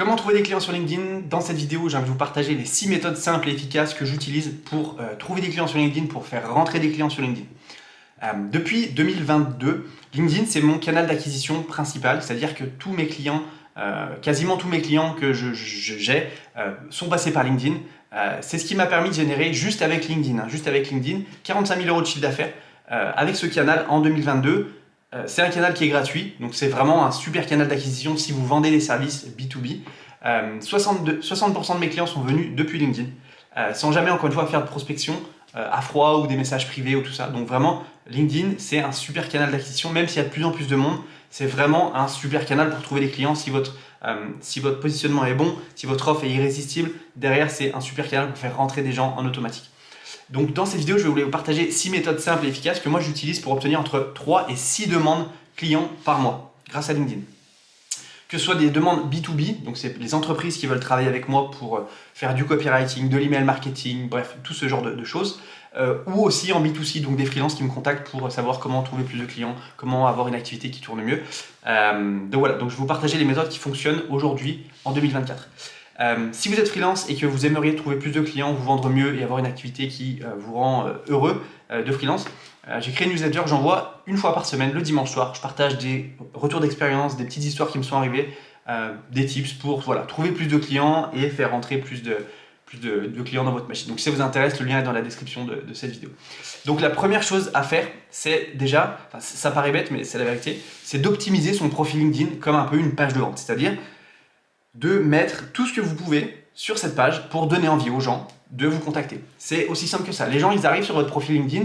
Comment trouver des clients sur LinkedIn? Dans cette vidéo, j'ai envie de vous partager les 6 méthodes simples et efficaces que j'utilise pour trouver des clients sur LinkedIn, pour faire rentrer des clients sur LinkedIn. Depuis 2022, LinkedIn, c'est mon canal d'acquisition principal, c'est-à-dire que tous mes clients, quasiment tous mes clients que j'ai sont passés par LinkedIn. C'est ce qui m'a permis de générer, juste avec LinkedIn, 45 000 euros de chiffre d'affaires avec ce canal en 2022. C'est un canal qui est gratuit, donc c'est vraiment un super canal d'acquisition si vous vendez des services B2B. 60% de mes clients sont venus depuis LinkedIn, sans jamais encore une fois faire de prospection à froid ou des messages privés ou tout ça. Donc vraiment, LinkedIn, c'est un super canal d'acquisition, même s'il y a de plus en plus de monde, c'est vraiment un super canal pour trouver des clients. Si votre positionnement est bon, si votre offre est irrésistible, derrière c'est un super canal pour faire rentrer des gens en automatique. Donc dans cette vidéo, je vais vous partager 6 méthodes simples et efficaces que moi j'utilise pour obtenir entre 3 et 6 demandes clients par mois grâce à LinkedIn. Que ce soit des demandes B2B, donc c'est les entreprises qui veulent travailler avec moi pour faire du copywriting, de l'email marketing, bref, tout ce genre de choses, ou aussi en B2C, donc des freelances qui me contactent pour savoir comment trouver plus de clients, comment avoir une activité qui tourne mieux. Donc voilà, donc je vais vous partager les méthodes qui fonctionnent aujourd'hui en 2024. Si vous êtes freelance et que vous aimeriez trouver plus de clients, vous vendre mieux et avoir une activité qui vous rend heureux de freelance, j'ai créé une newsletter que j'envoie une fois par semaine, le dimanche soir. Je partage des retours d'expérience, des petites histoires qui me sont arrivées, des tips pour trouver plus de clients et faire rentrer plus de clients dans votre machine. Donc si ça vous intéresse, le lien est dans la description de cette vidéo. Donc la première chose à faire, c'est déjà, ça paraît bête mais c'est la vérité, c'est d'optimiser son profil LinkedIn comme un peu une page de vente. C'est-à-dire de mettre tout ce que vous pouvez sur cette page pour donner envie aux gens de vous contacter. C'est aussi simple que ça. Les gens, ils arrivent sur votre profil LinkedIn.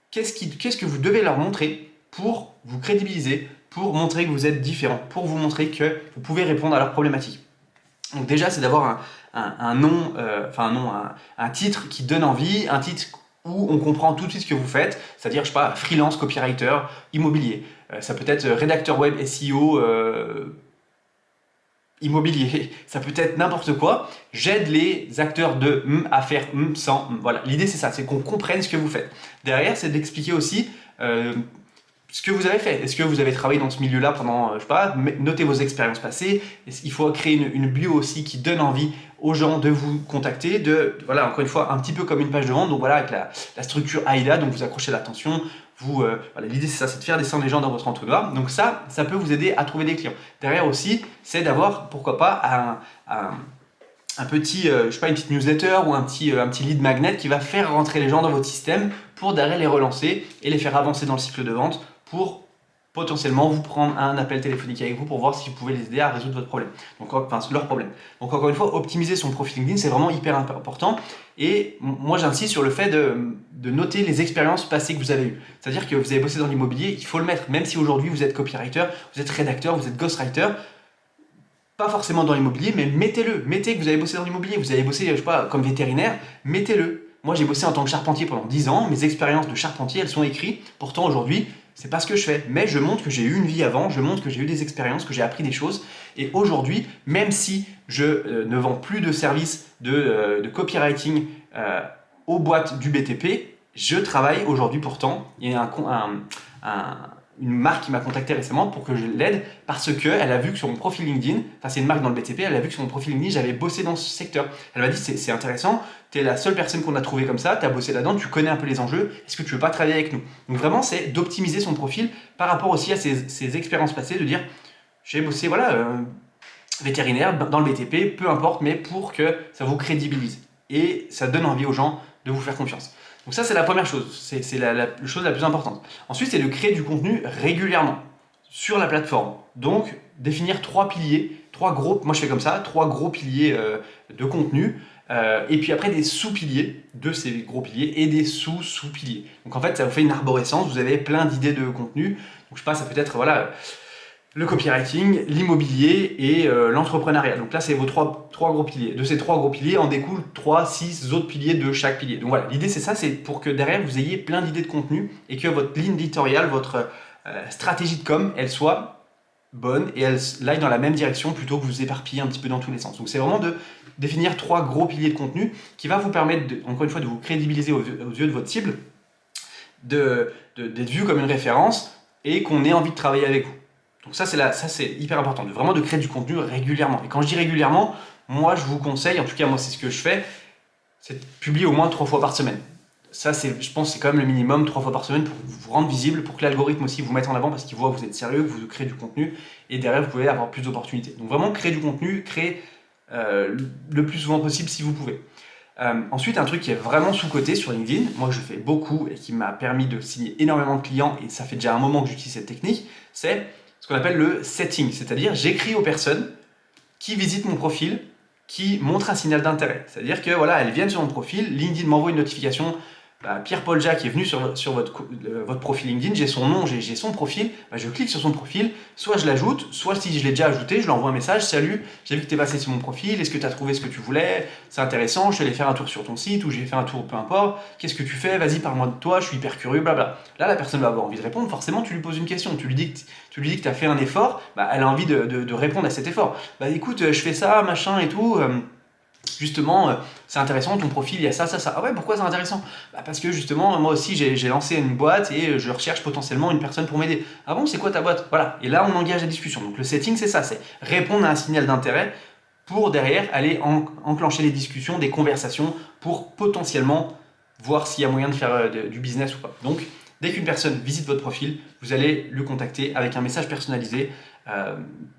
Qu'est-ce que vous devez leur montrer pour vous crédibiliser, pour montrer que vous êtes différent, pour vous montrer que vous pouvez répondre à leurs problématiques. Donc déjà, c'est d'avoir un nom, un titre qui donne envie, un titre où on comprend tout de suite ce que vous faites, c'est-à-dire, je sais pas, freelance, copywriter, immobilier. Ça peut être rédacteur web, SEO, immobilier, ça peut être n'importe quoi. J'aide les acteurs de à faire sans. Voilà, l'idée c'est ça, c'est qu'on comprenne ce que vous faites. Derrière, c'est d'expliquer aussi ce que vous avez fait. Est-ce que vous avez travaillé dans ce milieu-là pendant, je sais pas, notez vos expériences passées. Il faut créer une bio aussi qui donne envie aux gens de vous contacter, voilà, encore une fois, un petit peu comme une page de vente, donc voilà, avec la structure AIDA, donc vous accrochez l'attention, voilà, l'idée c'est ça, c'est de faire descendre les gens dans votre entonnoir, donc ça peut vous aider à trouver des clients. Derrière aussi, c'est d'avoir, pourquoi pas, un petit, je sais pas, une petite newsletter ou un petit lead magnet qui va faire rentrer les gens dans votre système pour derrière les relancer et les faire avancer dans le cycle de vente pour potentiellement vous prendre un appel téléphonique avec vous pour voir si vous pouvez les aider à résoudre votre problème. Donc, enfin, leur problème. Donc encore une fois, optimiser son profil LinkedIn, c'est vraiment hyper important. Et moi, j'insiste sur le fait de noter les expériences passées que vous avez eues. C'est-à-dire que vous avez bossé dans l'immobilier, il faut le mettre. Même si aujourd'hui vous êtes copywriter, vous êtes rédacteur, vous êtes ghostwriter, pas forcément dans l'immobilier, mais mettez-le. Mettez que vous avez bossé dans l'immobilier, vous avez bossé, je sais pas, comme vétérinaire, mettez-le. Moi, j'ai bossé en tant que charpentier pendant 10 ans, mes expériences de charpentier, elles sont écrites. Pourtant, aujourd'hui, c'est pas ce que je fais, mais je montre que j'ai eu une vie avant, je montre que j'ai eu des expériences, que j'ai appris des choses. Et aujourd'hui, même si je ne vends plus de services de copywriting aux boîtes du BTP, je travaille aujourd'hui pourtant. Il y a une marque qui m'a contacté récemment pour que je l'aide parce qu'elle a vu que sur mon profil LinkedIn, enfin c'est une marque dans le BTP, elle a vu que sur mon profil LinkedIn, j'avais bossé dans ce secteur. Elle m'a dit c'est intéressant, tu es la seule personne qu'on a trouvée comme ça, tu as bossé là-dedans, tu connais un peu les enjeux, est-ce que tu veux pas travailler avec nous? Donc vraiment, c'est d'optimiser son profil par rapport aussi à ses expériences passées, de dire j'ai bossé vétérinaire dans le BTP, peu importe, mais pour que ça vous crédibilise et ça donne envie aux gens de vous faire confiance. Donc ça, c'est la première chose, c'est la chose la plus importante. Ensuite, c'est de créer du contenu régulièrement sur la plateforme. Donc, définir 3 piliers, 3 gros, moi je fais comme ça, 3 gros piliers de contenu, et puis après des sous-piliers de ces gros piliers et des sous-sous-piliers. Donc en fait, ça vous fait une arborescence, vous avez plein d'idées de contenu. Donc je sais pas, ça peut être, voilà, le copywriting, l'immobilier et l'entrepreneuriat. Donc là, c'est vos trois gros piliers. De ces 3 gros piliers, en découlent 6 autres piliers de chaque pilier. Donc voilà, l'idée c'est ça, c'est pour que derrière, vous ayez plein d'idées de contenu et que votre ligne éditoriale, votre stratégie de com, elle soit bonne et elle aille dans la même direction plutôt que vous éparpiller un petit peu dans tous les sens. Donc c'est vraiment de définir 3 gros piliers de contenu qui va vous permettre, encore une fois, de vous crédibiliser aux yeux de votre cible, d'être vu comme une référence et qu'on ait envie de travailler avec vous. Donc ça c'est hyper important, vraiment de créer du contenu régulièrement. Et quand je dis régulièrement, moi je vous conseille, en tout cas moi c'est ce que je fais, c'est de publier au moins 3 fois par semaine. Ça, je pense que c'est quand même le minimum, 3 fois par semaine pour vous rendre visible, pour que l'algorithme aussi vous mette en avant parce qu'il voit que vous êtes sérieux, que vous créez du contenu et derrière vous pouvez avoir plus d'opportunités. Donc vraiment créer du contenu, créer le plus souvent possible si vous pouvez. Ensuite, un truc qui est vraiment sous-coté sur LinkedIn, moi je fais beaucoup et qui m'a permis de signer énormément de clients et ça fait déjà un moment que j'utilise cette technique, c'est ce qu'on appelle le setting, c'est-à-dire j'écris aux personnes qui visitent mon profil, qui montrent un signal d'intérêt. C'est-à-dire que voilà, elles viennent sur mon profil, LinkedIn m'envoie une notification, Pierre-Paul Jacques est venu sur votre profil LinkedIn, j'ai son nom, j'ai son profil, je clique sur son profil, soit je l'ajoute, soit si je l'ai déjà ajouté, je lui envoie un message, salut, j'ai vu que tu es passé sur mon profil, est-ce que tu as trouvé ce que tu voulais, c'est intéressant, je suis allé faire un tour sur ton site, ou j'ai fait un tour, peu importe, qu'est-ce que tu fais, vas-y parle-moi de toi, je suis hyper curieux, blabla. Là la personne va avoir envie de répondre, forcément tu lui poses une question, tu lui dis que tu as fait un effort, elle a envie de répondre à cet effort. Écoute, je fais ça, machin et tout... Justement, c'est intéressant, ton profil, il y a ça, ça, ça. Ah ouais, pourquoi c'est intéressant? Parce que justement, moi aussi, j'ai lancé une boîte et je recherche potentiellement une personne pour m'aider. Ah bon, c'est quoi ta boîte? Voilà. Et là, on engage la discussion. Donc le setting, c'est ça, c'est répondre à un signal d'intérêt pour derrière aller enclencher les discussions, des conversations pour potentiellement voir s'il y a moyen de faire du business ou pas. Donc, dès qu'une personne visite votre profil, vous allez le contacter avec un message personnalisé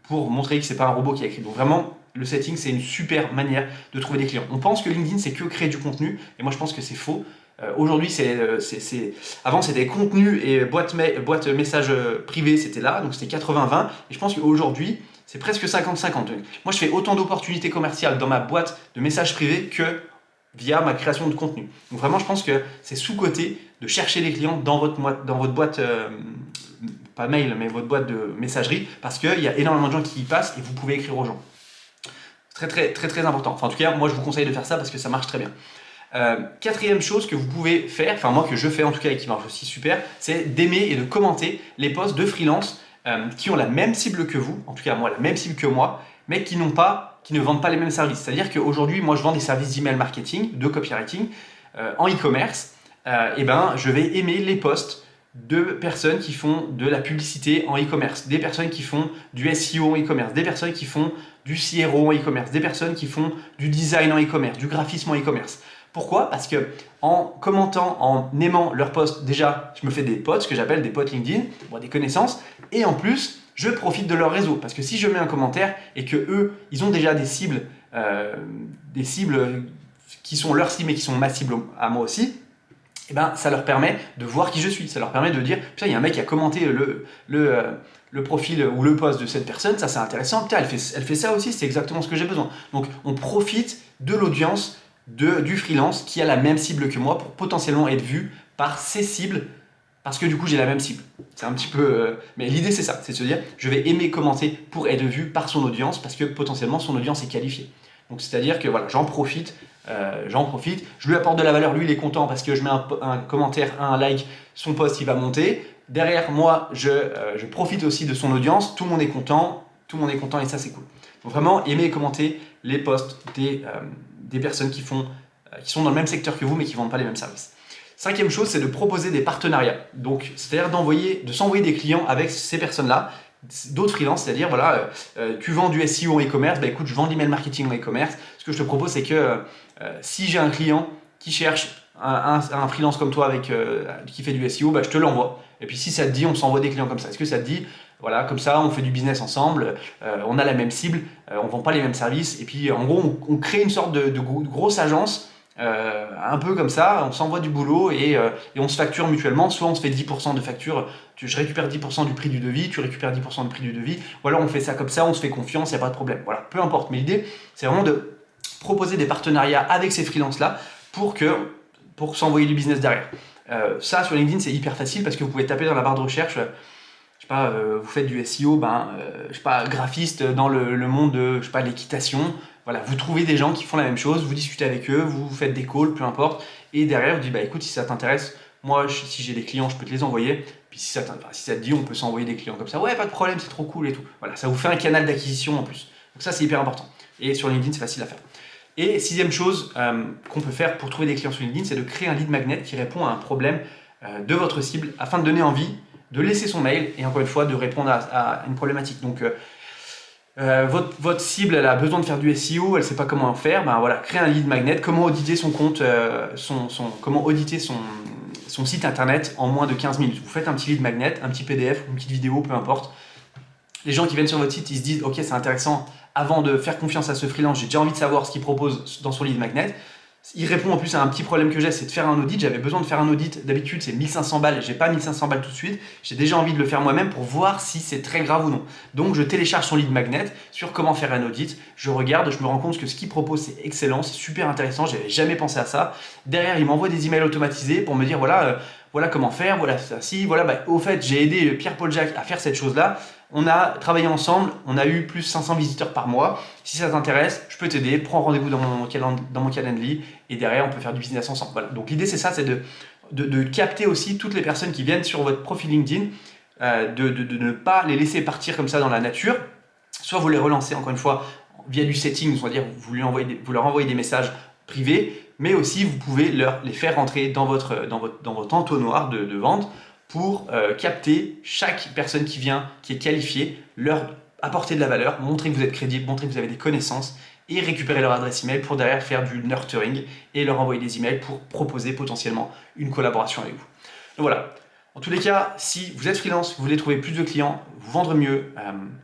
pour montrer que c'est pas un robot qui a écrit. Donc vraiment, le setting, c'est une super manière de trouver des clients. On pense que LinkedIn, c'est que créer du contenu, et moi je pense que c'est faux. Aujourd'hui, avant c'était contenu et boîte message privé, c'était là, donc c'était 80-20, et je pense qu'aujourd'hui, c'est presque 50-50. Moi, je fais autant d'opportunités commerciales dans ma boîte de messages privés que via ma création de contenu. Donc vraiment, je pense que c'est sous-coté de chercher des clients dans votre boîte, pas mail, mais votre boîte de messagerie, parce qu'il y a énormément de gens qui y passent et vous pouvez écrire aux gens. Très, très, très, très important. Enfin, en tout cas, moi, je vous conseille de faire ça parce que ça marche très bien. Quatrième chose que vous pouvez faire, enfin moi que je fais en tout cas et qui marche aussi super, c'est d'aimer et de commenter les posts de freelance qui ont la même cible que vous, en tout cas moi la même cible que moi, mais qui ne vendent pas les mêmes services. C'est-à-dire qu'aujourd'hui, moi je vends des services d'email marketing, de copywriting en e-commerce, et je vais aimer les posts de personnes qui font de la publicité en e-commerce, des personnes qui font du SEO en e-commerce, des personnes qui font du CRO en e-commerce, des personnes qui font du design en e-commerce, du graphisme en e-commerce. Pourquoi? Parce que en commentant, en aimant leurs posts, déjà, je me fais des potes, ce que j'appelle des potes LinkedIn, des connaissances, et en plus, je profite de leur réseau. Parce que si je mets un commentaire et que eux, ils ont déjà des cibles qui sont leurs cibles et qui sont ma cible à moi aussi, ça leur permet de voir qui je suis. Ça leur permet de dire, putain, il y a un mec qui a commenté le profil ou le post de cette personne, ça c'est intéressant, putain, elle fait ça aussi, c'est exactement ce que j'ai besoin. Donc, on profite de l'audience du freelance qui a la même cible que moi pour potentiellement être vu par ses cibles parce que du coup j'ai la même cible. C'est un petit peu... mais l'idée c'est ça, c'est de se dire je vais aimer commenter pour être vu par son audience parce que potentiellement son audience est qualifiée. Donc c'est-à-dire que voilà, j'en profite, je lui apporte de la valeur, lui il est content parce que je mets un commentaire, un like, son post il va monter. Derrière moi je profite aussi de son audience, tout le monde est content et ça c'est cool. Donc vraiment aimer et commenter les posts des personnes qui sont dans le même secteur que vous mais qui ne vendent pas les mêmes services. Cinquième chose, c'est de proposer des partenariats. Donc, c'est-à-dire de s'envoyer des clients avec ces personnes-là, d'autres freelances, c'est-à-dire, voilà, tu vends du SEO en e-commerce, écoute, je vends de l'email marketing en e-commerce. Ce que je te propose, c'est que si j'ai un client qui cherche un freelance comme toi qui fait du SEO, je te l'envoie. Et puis, si ça te dit, on s'envoie des clients comme ça. Est-ce que ça te dit, voilà, comme ça, on fait du business ensemble, on a la même cible, on ne vend pas les mêmes services. Et puis, en gros, on crée une sorte de grosse agence un peu comme ça, on s'envoie du boulot et on se facture mutuellement, soit on se fait 10% de facture, je récupère 10% du prix du devis, tu récupères 10% du prix du devis, ou alors on fait ça comme ça, on se fait confiance, il n'y a pas de problème. Voilà, peu importe, mais l'idée c'est vraiment de proposer des partenariats avec ces freelances-là pour s'envoyer du business derrière. Ça sur LinkedIn c'est hyper facile parce que vous pouvez taper dans la barre de recherche, je sais pas, vous faites du SEO, je sais pas, graphiste dans le monde de, je sais pas, l'équitation. Voilà, vous trouvez des gens qui font la même chose, vous discutez avec eux, vous faites des calls, peu importe, et derrière vous dites écoute, si ça t'intéresse, moi si j'ai des clients, je peux te les envoyer. Puis si ça te dit, on peut s'envoyer des clients comme ça, ouais, pas de problème, c'est trop cool et tout. Voilà, ça vous fait un canal d'acquisition en plus. Donc ça c'est hyper important. Et sur LinkedIn c'est facile à faire. Et sixième chose qu'on peut faire pour trouver des clients sur LinkedIn, c'est de créer un lead magnet qui répond à un problème de votre cible afin de donner envie de laisser son mail et encore une fois de répondre à une problématique. Donc votre cible, elle a besoin de faire du SEO, elle ne sait pas comment en faire, ben voilà, créer un lead magnet, comment auditer son compte, comment auditer son site internet en moins de 15 minutes. Vous faites un petit lead magnet, un petit PDF ou une petite vidéo, peu importe. Les gens qui viennent sur votre site, ils se disent ok, c'est intéressant, avant de faire confiance à ce freelance, j'ai déjà envie de savoir ce qu'il propose dans son lead magnet. Il répond en plus à un petit problème que j'ai, c'est de faire un audit. J'avais besoin de faire un audit, d'habitude c'est 1500 balles, j'ai pas 1500 balles tout de suite, j'ai déjà envie de le faire moi-même pour voir si c'est très grave ou non. Donc je télécharge son lead magnet sur comment faire un audit, je regarde, je me rends compte que ce qu'il propose c'est excellent, c'est super intéressant, j'avais jamais pensé à ça. Derrière il m'envoie des emails automatisés pour me dire voilà comment faire, voilà ça, si, voilà, au fait j'ai aidé Pierre-Paul Jacques à faire cette chose-là, on a travaillé ensemble, on a eu plus 500 visiteurs par mois, si ça t'intéresse, je peux t'aider, prends rendez-vous dans mon Calendly et derrière on peut faire du business ensemble. Voilà. Donc l'idée c'est ça, c'est de capter aussi toutes les personnes qui viennent sur votre profil LinkedIn, de ne pas les laisser partir comme ça dans la nature, soit vous les relancez encore une fois via du setting, c'est-à-dire vous leur envoyez des messages privés, mais aussi vous pouvez les faire rentrer dans votre entonnoir de vente pour capter chaque personne qui vient, qui est qualifiée, leur apporter de la valeur, montrer que vous êtes crédible, montrer que vous avez des connaissances et récupérer leur adresse email pour derrière faire du nurturing et leur envoyer des emails pour proposer potentiellement une collaboration avec vous. Donc voilà. En tous les cas, si vous êtes freelance, vous voulez trouver plus de clients, vous vendre mieux,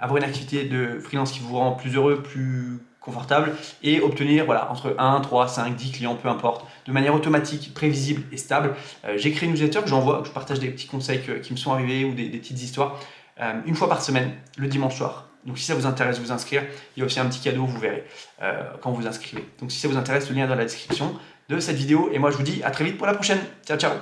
avoir une activité de freelance qui vous rend plus heureux, plus confortable et obtenir entre 1, 3, 5, 10 clients, peu importe, de manière automatique, prévisible et stable. J'ai créé une newsletter que j'envoie, que je partage des petits conseils qui me sont arrivés ou des petites histoires une fois par semaine, le dimanche soir. Donc si ça vous intéresse, vous inscrire. Il y a aussi un petit cadeau, vous verrez, quand vous inscrivez. Donc si ça vous intéresse, le lien est dans la description de cette vidéo. Et moi, je vous dis à très vite pour la prochaine. Ciao, ciao!